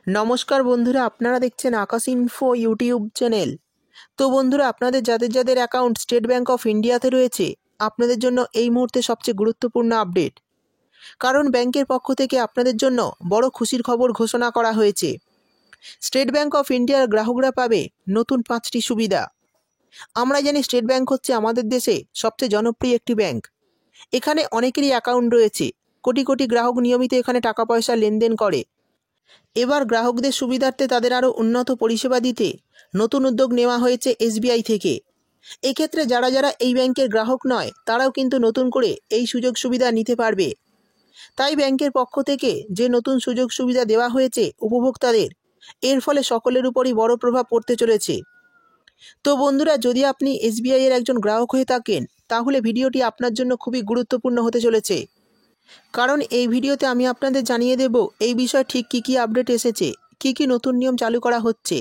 नमस्कार बंधुरा आपनारा देखছেন आकाश इनफो यूट्यूब चैनल। तो बंधुरा आपनाদের যাদের যাদের অ্যাকাউন্ট স্টেট ব্যাংক অফ ইন্ডিয়াতে রয়েছে আপনাদের জন্য এই মুহূর্তে সবচেয়ে গুরুত্বপূর্ণ আপডেট। কারণ ব্যাংকের পক্ষ থেকে আপনাদের জন্য বড় খুশির খবর ঘোষণা করা হয়েছে। স্টেট ব্যাংক অফ ইন্ডিয়ার গ্রাহকরা পাবে নতুন 5টি সুবিধা। আমরা জানি স্টেট ব্যাংক হচ্ছে আমাদের দেশে সবচেয়ে জনপ্রিয় একটি ব্যাংক। এখানে অনেকেরই অ্যাকাউন্ট রয়েছে, কোটি কোটি গ্রাহক নিয়মিত এখানে টাকা পয়সা লেনদেন করে। এবার গ্রাহকদের সুবিধার্থে তাদের আরও উন্নত পরিষেবা দিতে নতুন উদ্যোগ নেওয়া হয়েছে এসবিআই থেকে। এক্ষেত্রে যারা যারা এই ব্যাংকের গ্রাহক নয় তারাও কিন্তু নতুন করে এই সুযোগ সুবিধা নিতে পারবে। তাই ব্যাংকের পক্ষ থেকে যে নতুন সুযোগ সুবিধা দেওয়া হয়েছে উপভোক্তাদের, এর ফলে সকলের উপরই বড় প্রভাব পড়তে চলেছে। তো বন্ধুরা, যদি আপনি এসবিআই এর একজন গ্রাহক হয়ে থাকেন তাহলে ভিডিওটি আপনার জন্য খুবই গুরুত্বপূর্ণ হতে চলেছে। কারণ এই ভিডিওতে আমি আপনাদের জানিয়ে দেব এই বিষয়ে ঠিক কী আপডেট এসেছে, কী নতুন নিয়ম চালু করা হচ্ছে,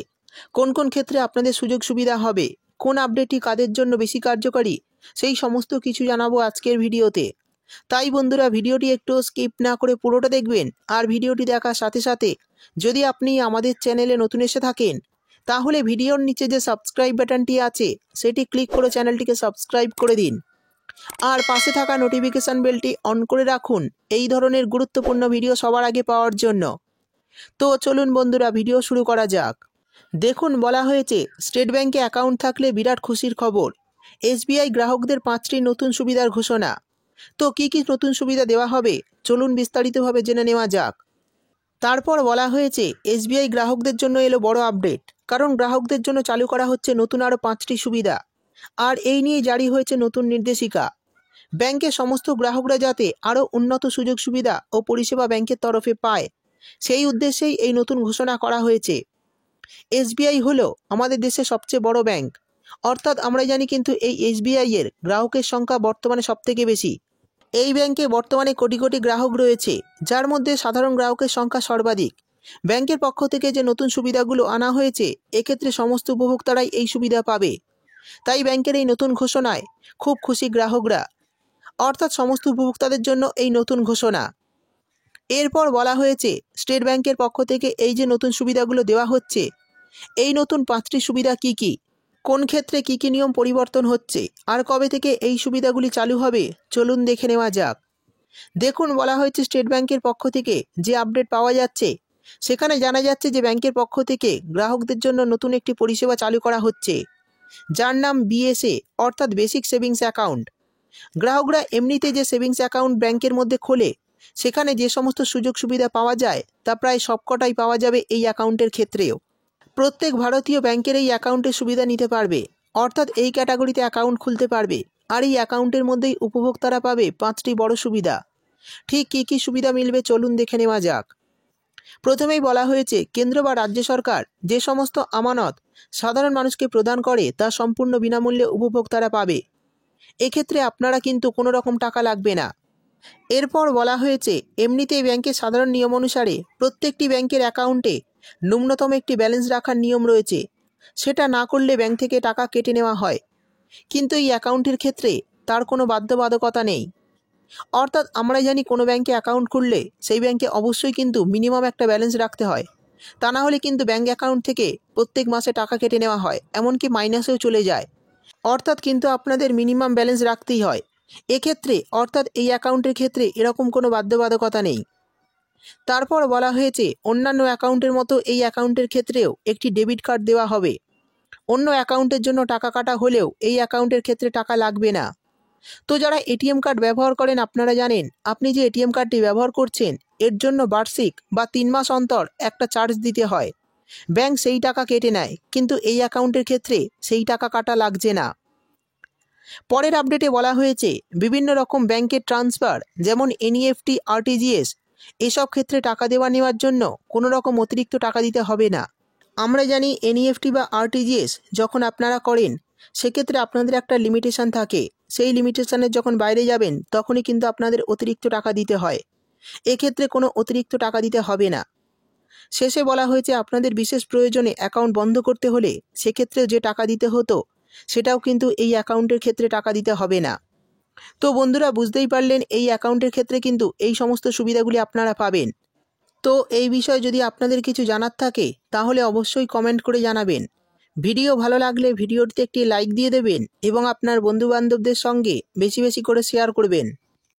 কোন কোন ক্ষেত্রে আপনাদের সুযোগ সুবিধা হবে, কোন আপডেটটি কাদের জন্য বেশি কার্যকরী, সেই সমস্ত কিছু জানাবো আজকের ভিডিওতে। তাই বন্ধুরা, ভিডিওটি একটু স্কিপ না করে পুরোটা দেখবেন। আর ভিডিওটি দেখার সাথে সাথে যদি আপনি আমাদের চ্যানেলে নতুন এসে থাকেন তাহলে ভিডিওর নিচে যে সাবস্ক্রাইব বাটনটি আছে সেটি ক্লিক করে চ্যানেলটিকে সাবস্ক্রাইব করে দিন। আর পাশে থাকা নোটিফিকেশন বেলটি অন করে রাখুন এই ধরনের গুরুত্বপূর্ণ ভিডিও সবার আগে পাওয়ার জন্য। তো চলুন বন্ধুরা, ভিডিও শুরু করা যাক। দেখুন, বলা হয়েছে স্টেট ব্যাংকে অ্যাকাউন্ট থাকলে বিরাট খুশির খবর। এসবিআই গ্রাহকদের 5টি নতুন সুবিধার ঘোষণা। তো কী নতুন সুবিধা দেওয়া হবে চলুন বিস্তারিতভাবে জেনে নেওয়া যাক। তারপর বলা হয়েছে এসবিআই গ্রাহকদের জন্য এলো বড় আপডেট। কারণ গ্রাহকদের জন্য চালু করা হচ্ছে নতুন আরও 5টি সুবিধা। আর এই নিয়ে জারি হয়েছে নতুন নির্দেশিকা। ব্যাংকের সমস্ত গ্রাহকরা যাতে আরও উন্নত সুযোগ সুবিধা ও পরিষেবা ব্যাংকের তরফে পায়, সেই উদ্দেশ্যেই এই নতুন ঘোষণা করা হয়েছে। এসবিআই হলো আমাদের দেশের সবচেয়ে বড় ব্যাংক, অর্থাৎ আমরা জানি কিন্তু এই এসবিআই এর গ্রাহকের সংখ্যা বর্তমানে সবথেকে বেশি। এই ব্যাংকে বর্তমানে কোটি কোটি গ্রাহক রয়েছে, যার মধ্যে সাধারণ গ্রাহকের সংখ্যা সর্বাধিক। ব্যাংকের পক্ষ থেকে যে নতুন সুবিধাগুলো আনা হয়েছে এক্ষেত্রে সমস্ত উপভোক্তারাই এই সুবিধা পাবে। তাই ব্যাংকের এই নতুন ঘোষণায় খুব খুশি গ্রাহকরা, অর্থাৎ সমস্ত উপভোক্তাদের জন্য এই নতুন ঘোষণা। এরপর বলা হয়েছে স্টেট ব্যাংকের পক্ষ থেকে এই যে নতুন সুবিধাগুলো দেওয়া হচ্ছে, এই নতুন 5টি সুবিধা কি, কোন ক্ষেত্রে কি নিয়ম পরিবর্তন হচ্ছে, আর কবে থেকে এই সুবিধাগুলি চালু হবে চলুন দেখে নেওয়া যাক। দেখুন, বলা হয়েছে স্টেট ব্যাংকের পক্ষ থেকে যে আপডেট পাওয়া যাচ্ছে সেখানে জানা যাচ্ছে যে ব্যাংকের পক্ষ থেকে গ্রাহকদের জন্য নতুন একটি পরিষেবা চালু করা হচ্ছে, যার নাম বিএসএ অর্থাৎ বেসিক সেভিংস অ্যাকাউন্ট। গ্রাহকরা এমনিতে যে সেভিংস অ্যাকাউন্ট ব্যাংকের মধ্যে খোলে সেখানে যে সমস্ত সুযোগ সুবিধা পাওয়া যায় তা প্রায় সবকটাই পাওয়া যাবে এই অ্যাকাউন্টের ক্ষেত্রেও। প্রত্যেক ভারতীয় ব্যাংকের এই অ্যাকাউন্টের সুবিধা নিতে পারবে, অর্থাৎ এই ক্যাটাগরিতে অ্যাকাউন্ট খুলতে পারবে। আর এই অ্যাকাউন্টের মধ্যেই উপভোক্তারা পাবে 5টি বড় সুবিধা। ঠিক কী সুবিধা মিলবে চলুন দেখে নেওয়া যাক। প্রথমেই বলা হয়েছে কেন্দ্র বা রাজ্য সরকার যে সমস্ত আমানত সাধারণ মানুষকে প্রদান করে তা সম্পূর্ণ বিনামূল্যে উপভোক্তারা পাবে। এক্ষেত্রে আপনারা কিন্তু কোনো রকম টাকা লাগবে না। এরপর বলা হয়েছে এমনিতেই ব্যাংকের সাধারণ নিয়ম অনুসারে প্রত্যেকটি ব্যাংকের অ্যাকাউন্টে ন্যূনতম একটি ব্যালেন্স রাখার নিয়ম রয়েছে। সেটা না করলে ব্যাংক থেকে টাকা কেটে নেওয়া হয়। কিন্তু এই অ্যাকাউন্টের ক্ষেত্রে তার কোনো বাধ্যবাধকতা নেই। অর্থাৎ আমরা জানি কোনো ব্যাংকে অ্যাকাউন্ট খুললে সেই ব্যাংকে অবশ্যই কিন্তু মিনিমাম একটা ব্যালেন্স রাখতে হয়, তা না হলে কিন্তু ব্যাংক অ্যাকাউন্ট থেকে প্রত্যেক মাসে টাকা কেটে নেওয়া হয়, এমনকি মাইনাসেও চলে যায়। অর্থাৎ কিন্তু আপনাদের মিনিমাম ব্যালেন্স রাখতেই হয় এক্ষেত্রে, অর্থাৎ এই অ্যাকাউন্টের ক্ষেত্রে এরকম কোনো বাধ্যবাধকতা নেই। তারপর বলা হয়েছে অন্যান্য অ্যাকাউন্টের মতো এই অ্যাকাউন্টের ক্ষেত্রেও একটি ডেবিট কার্ড দেওয়া হবে। অন্য অ্যাকাউন্টের জন্য টাকা কাটা হলেও এই অ্যাকাউন্টের ক্ষেত্রে টাকা লাগবে না। তো যারা এটিএম কার্ড ব্যবহার করেন আপনারা জানেন আপনি যে এটিএম কার্ডটি ব্যবহার করছেন এর জন্য বার্ষিক বা 3 মাস অন্তর একটা চার্জ দিতে হয়। ব্যাংক সেই টাকা কেটে নেয়, কিন্তু এই অ্যাকাউন্টের ক্ষেত্রে সেই টাকা কাটা লাগছে না। পরের আপডেটে বলা হয়েছে বিভিন্ন রকম ব্যাংকের ট্রান্সফার যেমন এনইএফটি, আরটিজিএস এসব ক্ষেত্রে টাকা দেওয়া নেওয়ার জন্য কোনো রকম অতিরিক্ত টাকা দিতে হবে না। আমরা জানি এনইএফটি বা আরটিজিএস যখন আপনারা করেন সেক্ষেত্রে আপনাদের একটা লিমিটেশন থাকে, সেই লিমিটেশনের যখন বাইরে যাবেন তখনই কিন্তু আপনাদের অতিরিক্ত টাকা দিতে হয়। এক্ষেত্রে কোনো অতিরিক্ত টাকা দিতে হবে না। শেষে বলা হয়েছে আপনাদের বিশেষ প্রয়োজনে অ্যাকাউন্ট বন্ধ করতে হলে সেক্ষেত্রেও যে টাকা দিতে হতো সেটাও কিন্তু এই অ্যাকাউন্টের ক্ষেত্রে টাকা দিতে হবে না। তো বন্ধুরা, বুঝতেই পারলেন এই অ্যাকাউন্টের ক্ষেত্রে কিন্তু এই সমস্ত সুবিধাগুলি আপনারা পাবেন। তো এই বিষয়ে যদি আপনাদের কিছু জানার থাকে তাহলে অবশ্যই কমেন্ট করে জানাবেন। ভিডিও ভালো লাগলে ভিডিওটিতে একটি লাইক দিয়ে দেবেন এবং আপনার বন্ধুবান্ধবদের সঙ্গে বেশি বেশি করে শেয়ার করবেন।